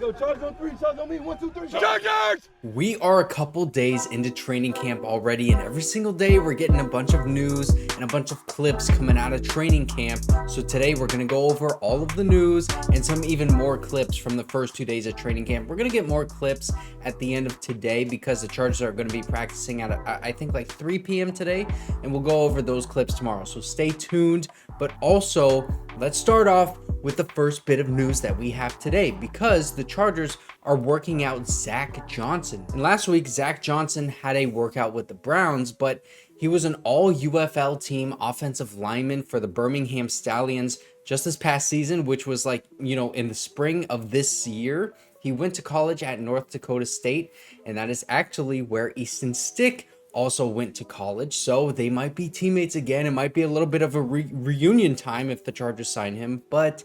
Let's go, Chargers on 3, Chargers on me, 1, 2, 3, Chargers! We are a couple days into training camp already, and every single day we're getting a bunch of news and a bunch of clips coming out of training camp. So today we're going to go over all of the news and some even more clips from the first 2 days of training camp. We're going to get more clips at the end of today because the Chargers are going to be practicing at, I think, like 3 p.m. today, and we'll go over those clips tomorrow. So stay tuned, but also let's start off with the first bit of news that we have today because the Chargers are working out Zack Johnson. And last week, Zack Johnson had a workout with the Browns, but he was an all UFL team offensive lineman for the Birmingham Stallions just this past season, which was like, in the spring of this year. He went to college at North Dakota State, and that is actually where Easton Stick also went to college, so they might be teammates again. It might be a little bit of a reunion time if the Chargers sign him, but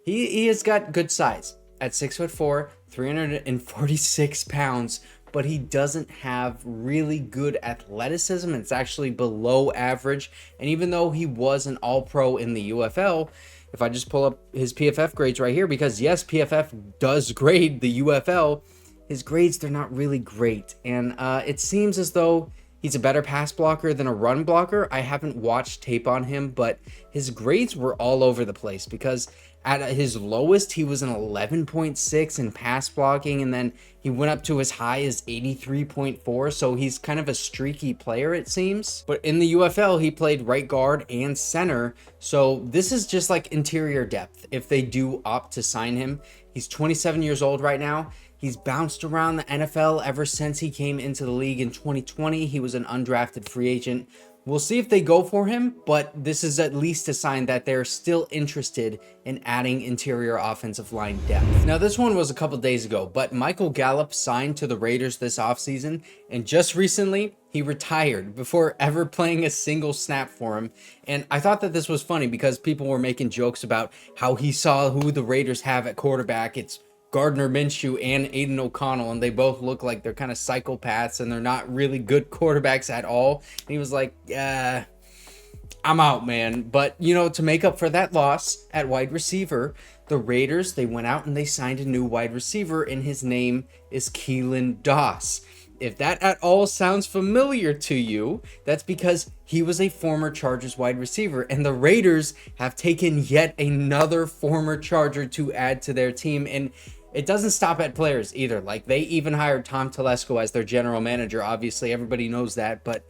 he has got good size at 6'4", 346 pounds, but he doesn't have really good athleticism. It's actually below average, and even though he was an all-pro in the UFL, if I just pull up his PFF grades right here, because yes, PFF does grade the UFL, his grades, they're not really great. And it seems as though he's a better pass blocker than a run blocker. I haven't watched tape on him, but his grades were all over the place because at his lowest, he was an 11.6 in pass blocking, and then he went up to as high as 83.4, so he's kind of a streaky player, it seems. But in the UFL, he played right guard and center, so this is just like interior depth if they do opt to sign him. He's 27 years old right now. He's bounced around the NFL ever since he came into the league in 2020. He was an undrafted free agent. We'll see if they go for him, but this is at least a sign that they're still interested in adding interior offensive line depth. Now, this one was a couple days ago, but Michael Gallup signed to the Raiders this offseason, and just recently, he retired before ever playing a single snap for him. And I thought that this was funny because people were making jokes about how he saw who the Raiders have at quarterback. It's Gardner Minshew and Aiden O'Connell, and they both look like they're kind of psychopaths and they're not really good quarterbacks at all. And he was like, I'm out, man. But, to make up for that loss at wide receiver, the Raiders, they went out and they signed a new wide receiver, and his name is Keelan Doss. If that at all sounds familiar to you, that's because he was a former Chargers wide receiver, and the Raiders have taken yet another former Charger to add to their team. And it doesn't stop at players either. Like, they even hired Tom Telesco as their general manager. Obviously, everybody knows that, but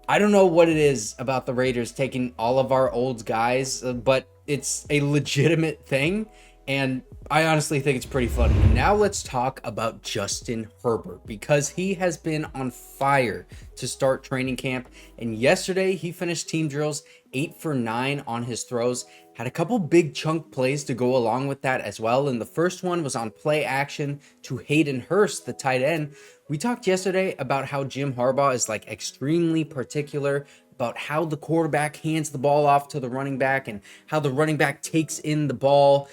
I don't know what it is about the Raiders taking all of our old guys, but it's a legitimate thing, and I honestly think it's pretty funny. Now let's talk about Justin Herbert, because he has been on fire to start training camp, and yesterday he finished team drills 8 for 9 on his throws, had a couple big chunk plays to go along with that as well, and the first one was on play action to Hayden Hurst, the tight end. We talked yesterday about how Jim Harbaugh is like extremely particular about how the quarterback hands the ball off to the running back and how the running back takes in the ball.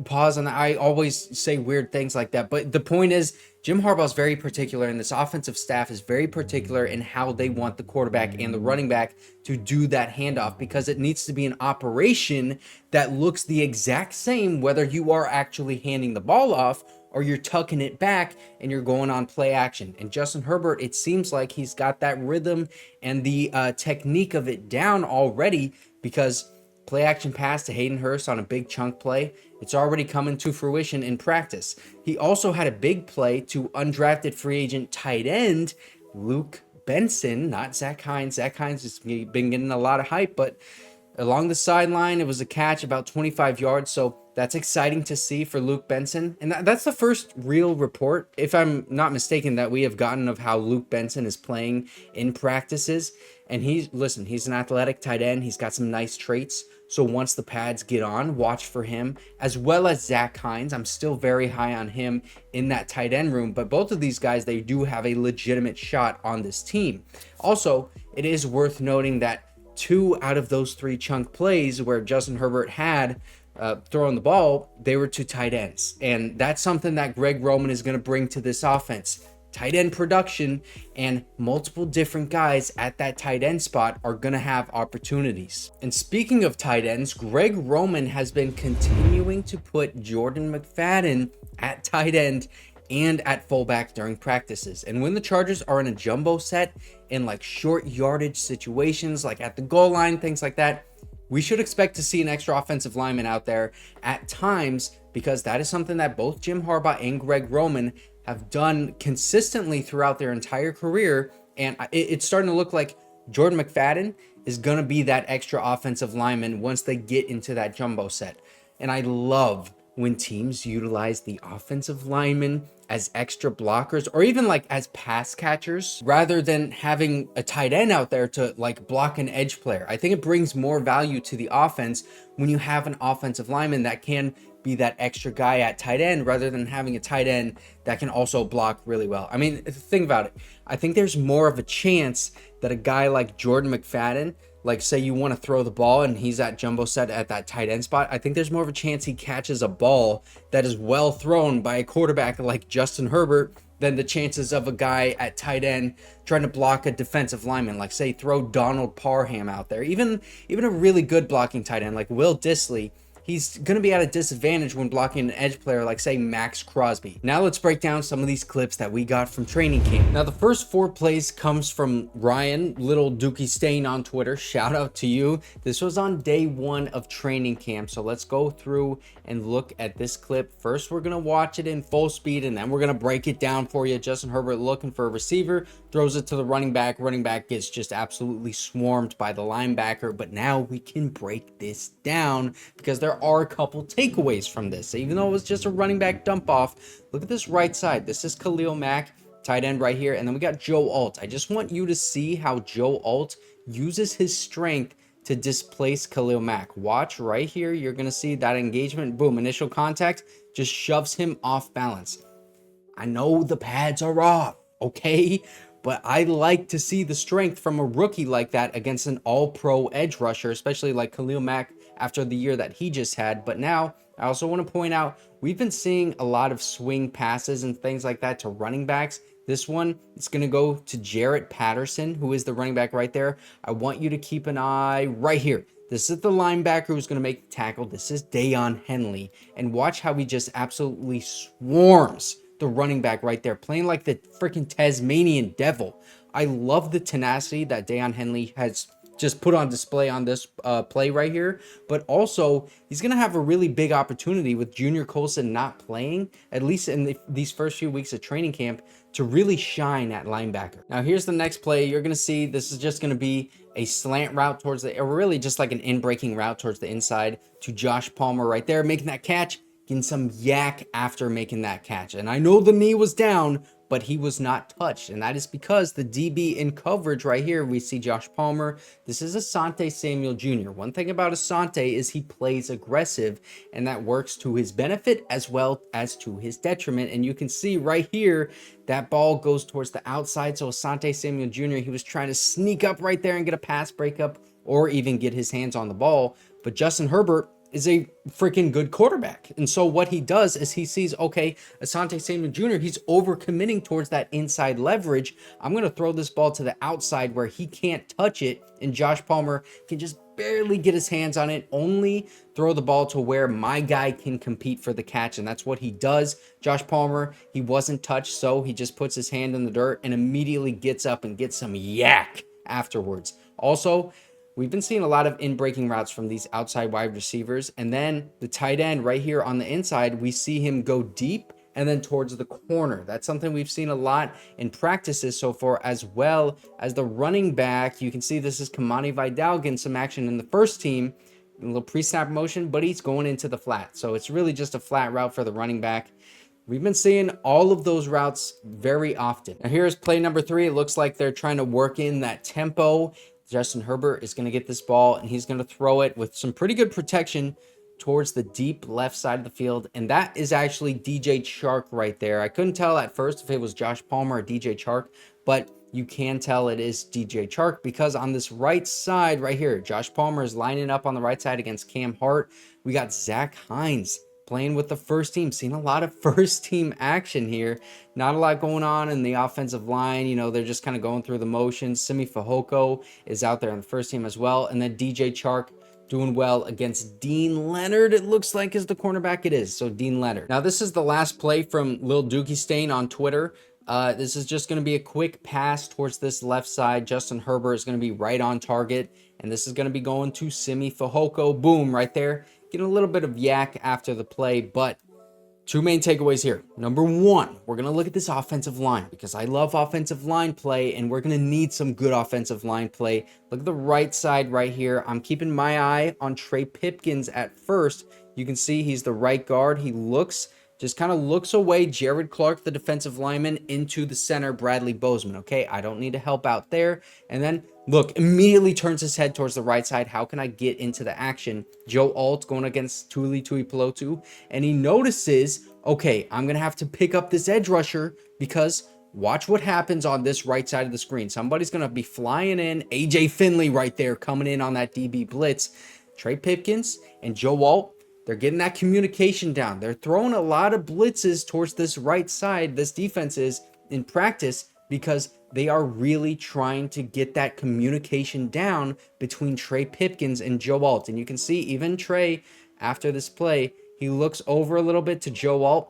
Pause, and I always say weird things like that, but the point is Jim Harbaugh is very particular, and this offensive staff is very particular in how they want the quarterback and the running back to do that handoff, because it needs to be an operation that looks the exact same whether you are actually handing the ball off or you're tucking it back and you're going on play action. And Justin Herbert, it seems like he's got that rhythm and the technique of it down already, because play action pass to Hayden Hurst on a big chunk play, it's already coming to fruition in practice. He also had a big play to undrafted free agent tight end Luke Benson, not Zach Hines. Zach Hines has been getting a lot of hype, but along the sideline, it was a catch about 25 yards, so that's exciting to see for Luke Benson. And that's the first real report, if I'm not mistaken, that we have gotten of how Luke Benson is playing in practices. And he's an athletic tight end. He's got some nice traits. So once the pads get on, watch for him, as well as Zach Hines. I'm still very high on him in that tight end room. But both of these guys, they do have a legitimate shot on this team. Also, it is worth noting that 2 out of those 3 chunk plays where Justin Herbert had throwing the ball, they were to tight ends. And that's something that Greg Roman is going to bring to this offense. tight end production, and multiple different guys at that tight end spot are going to have opportunities. And speaking of tight ends, Greg Roman has been continuing to put Jordan McFadden at tight end and at fullback during practices. And when the Chargers are in a jumbo set in like short yardage situations, like at the goal line, things like that, we should expect to see an extra offensive lineman out there at times, because that is something that both Jim Harbaugh and Greg Roman have done consistently throughout their entire career. And it's starting to look like Jordan McFadden is going to be that extra offensive lineman once they get into that jumbo set. And I love when teams utilize the offensive linemen as extra blockers, or even like as pass catchers, rather than having a tight end out there to like block an edge player. I think it brings more value to the offense when you have an offensive lineman that can be that extra guy at tight end, rather than having a tight end that can also block really well. I mean, think about it. I think there's more of a chance that a guy like Jordan McFadden, like say you want to throw the ball and he's at jumbo set at that tight end spot, I think there's more of a chance he catches a ball that is well thrown by a quarterback like Justin Herbert than the chances of a guy at tight end trying to block a defensive lineman. Like say throw Donald Parham out there. Even a really good blocking tight end like Will Dissly, he's going to be at a disadvantage when blocking an edge player like, say, Max Crosby. Now let's break down some of these clips that we got from training camp. Now, the first 4 plays comes from Ryan, Little Dookie Stain on Twitter. Shout out to you. This was on day 1 of training camp. So let's go through and look at this clip. First, we're going to watch it in full speed, and then we're going to break it down for you. Justin Herbert looking for a receiver, throws it to the running back. Running back gets just absolutely swarmed by the linebacker. But now we can break this down because there are a couple takeaways from this. Even though it was just a running back dump off, look at this right side. This is Khalil Mack, tight end right here. And then we got Joe Alt. I just want you to see how Joe Alt uses his strength to displace Khalil Mack. Watch right here. You're going to see that engagement. Boom. Initial contact just shoves him off balance. I know the pads are off, okay? But I like to see the strength from a rookie like that against an all-pro edge rusher, especially like Khalil Mack after the year that he just had. But now, I also want to point out, we've been seeing a lot of swing passes and things like that to running backs. This one, it's going to go to Jarrett Patterson, who is the running back right there. I want you to keep an eye right here. This is the linebacker who's going to make the tackle. This is Daiyan Henley. And watch how he just absolutely swarms the running back right there, playing like the freaking Tasmanian devil. I love the tenacity that Daiyan Henley has just put on display on this play right here. But also, he's going to have a really big opportunity with Junior Colson not playing, at least in these first few weeks of training camp, to really shine at linebacker. Now, here's the next play. You're going to see this is just going to be a slant route towards the, or really just like an in-breaking route towards the inside to Josh Palmer right there, making that catch, getting some yak after making that catch. And I know the knee was down, but he was not touched. And that is because the DB in coverage right here, we see Josh Palmer. This is Asante Samuel Jr. One thing about Asante is he plays aggressive, and that works to his benefit as well as to his detriment. And you can see right here, that ball goes towards the outside. So Asante Samuel Jr., he was trying to sneak up right there and get a pass breakup or even get his hands on the ball. But Justin Herbert is a freaking good quarterback. And so what he does is he sees, okay, Asante Samuel Jr., he's overcommitting towards that inside leverage. I'm going to throw this ball to the outside where he can't touch it, and Josh Palmer can just barely get his hands on it, only throw the ball to where my guy can compete for the catch. And that's what he does. Josh Palmer, he wasn't touched, so he just puts his hand in the dirt and immediately gets up and gets some yak afterwards. Also, we've been seeing a lot of in-breaking routes from these outside wide receivers. And then the tight end right here on the inside, we see him go deep and then towards the corner. That's something we've seen a lot in practices so far, as well as the running back. You can see this is Kamani Vidal getting some action in the first team. A little pre-snap motion, but he's going into the flat. So it's really just a flat route for the running back. We've been seeing all of those routes very often. Now here's play number 3. It looks like they're trying to work in that tempo. Justin Herbert is going to get this ball, and he's going to throw it with some pretty good protection towards the deep left side of the field. And that is actually DJ Chark right there. I couldn't tell at first if it was Josh Palmer or DJ Chark, but you can tell it is DJ Chark because on this right side right here, Josh Palmer is lining up on the right side against Cam Hart. We got Zach Hines playing with the first team, seeing a lot of first team action here. Not a lot going on in the offensive line. You know, they're just kind of going through the motions. Simi Fehoko is out there on the first team as well. And then DJ Chark doing well against Deane Leonard, it looks like, is the cornerback. It is. So Deane Leonard. Now, this is the last play from Lil Dookie Stain on Twitter. This is just going to be a quick pass towards this left side. Justin Herbert is going to be right on target. And this is going to be going to Simi Fehoko. Boom, right there. Getting a little bit of yak after the play, but two main takeaways here. Number one, we're going to look at this offensive line because I love offensive line play, and we're going to need some good offensive line play. Look at the right side right here. I'm keeping my eye on Trey Pipkins at first. You can see he's the right guard. He just kind of looks away. Jared Clark, the defensive lineman, into the center, Bradley Bozeman. Okay, I don't need to help out there. And then, look, immediately turns his head towards the right side. How can I get into the action? Joe Alt going against Tuli Tuipulotu. And he notices, okay, I'm going to have to pick up this edge rusher because watch what happens on this right side of the screen. Somebody's going to be flying in. AJ Finley right there coming in on that DB blitz. Trey Pipkins and Joe Alt, they're getting that communication down. They're throwing a lot of blitzes towards this right side. This defense is in practice because they are really trying to get that communication down between Trey Pipkins and Joe Alt. And you can see even Trey, after this play, he looks over a little bit to Joe Alt.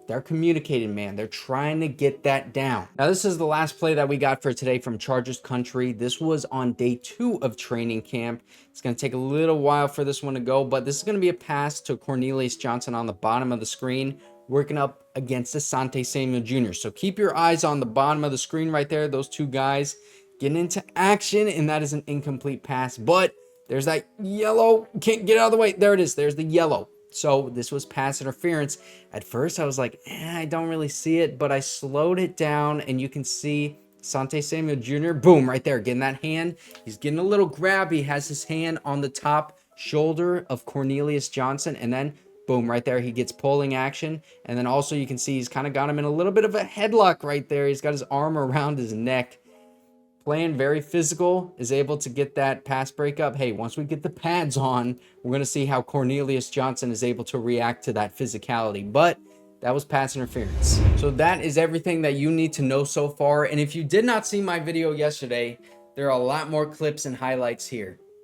They're communicating, man. They're trying to get that down. Now, this is the last play that we got for today from Chargers Country. This was on day 2 of training camp. It's going to take a little while for this one to go, but this is going to be a pass to Cornelius Johnson on the bottom of the screen, working up against Asante Samuel Jr. So keep your eyes on the bottom of the screen right there. Those two guys getting into action, and that is an incomplete pass, but there's that yellow. Can't get out of the way. There it is. There's the yellow. So this was pass interference. At first, I was like, I don't really see it, but I slowed it down, and you can see Asante Samuel Jr., boom, right there, getting that hand. He's getting a little grab. He has his hand on the top shoulder of Cornelius Johnson, and then, boom, right there, he gets pulling action. And then also you can see he's kind of got him in a little bit of a headlock right there. He's got his arm around his neck. Playing very physical, is able to get that pass breakup. Hey, once we get the pads on, we're going to see how Cornelius Johnson is able to react to that physicality. But that was pass interference. So that is everything that you need to know so far. And if you did not see my video yesterday, there are a lot more clips and highlights here.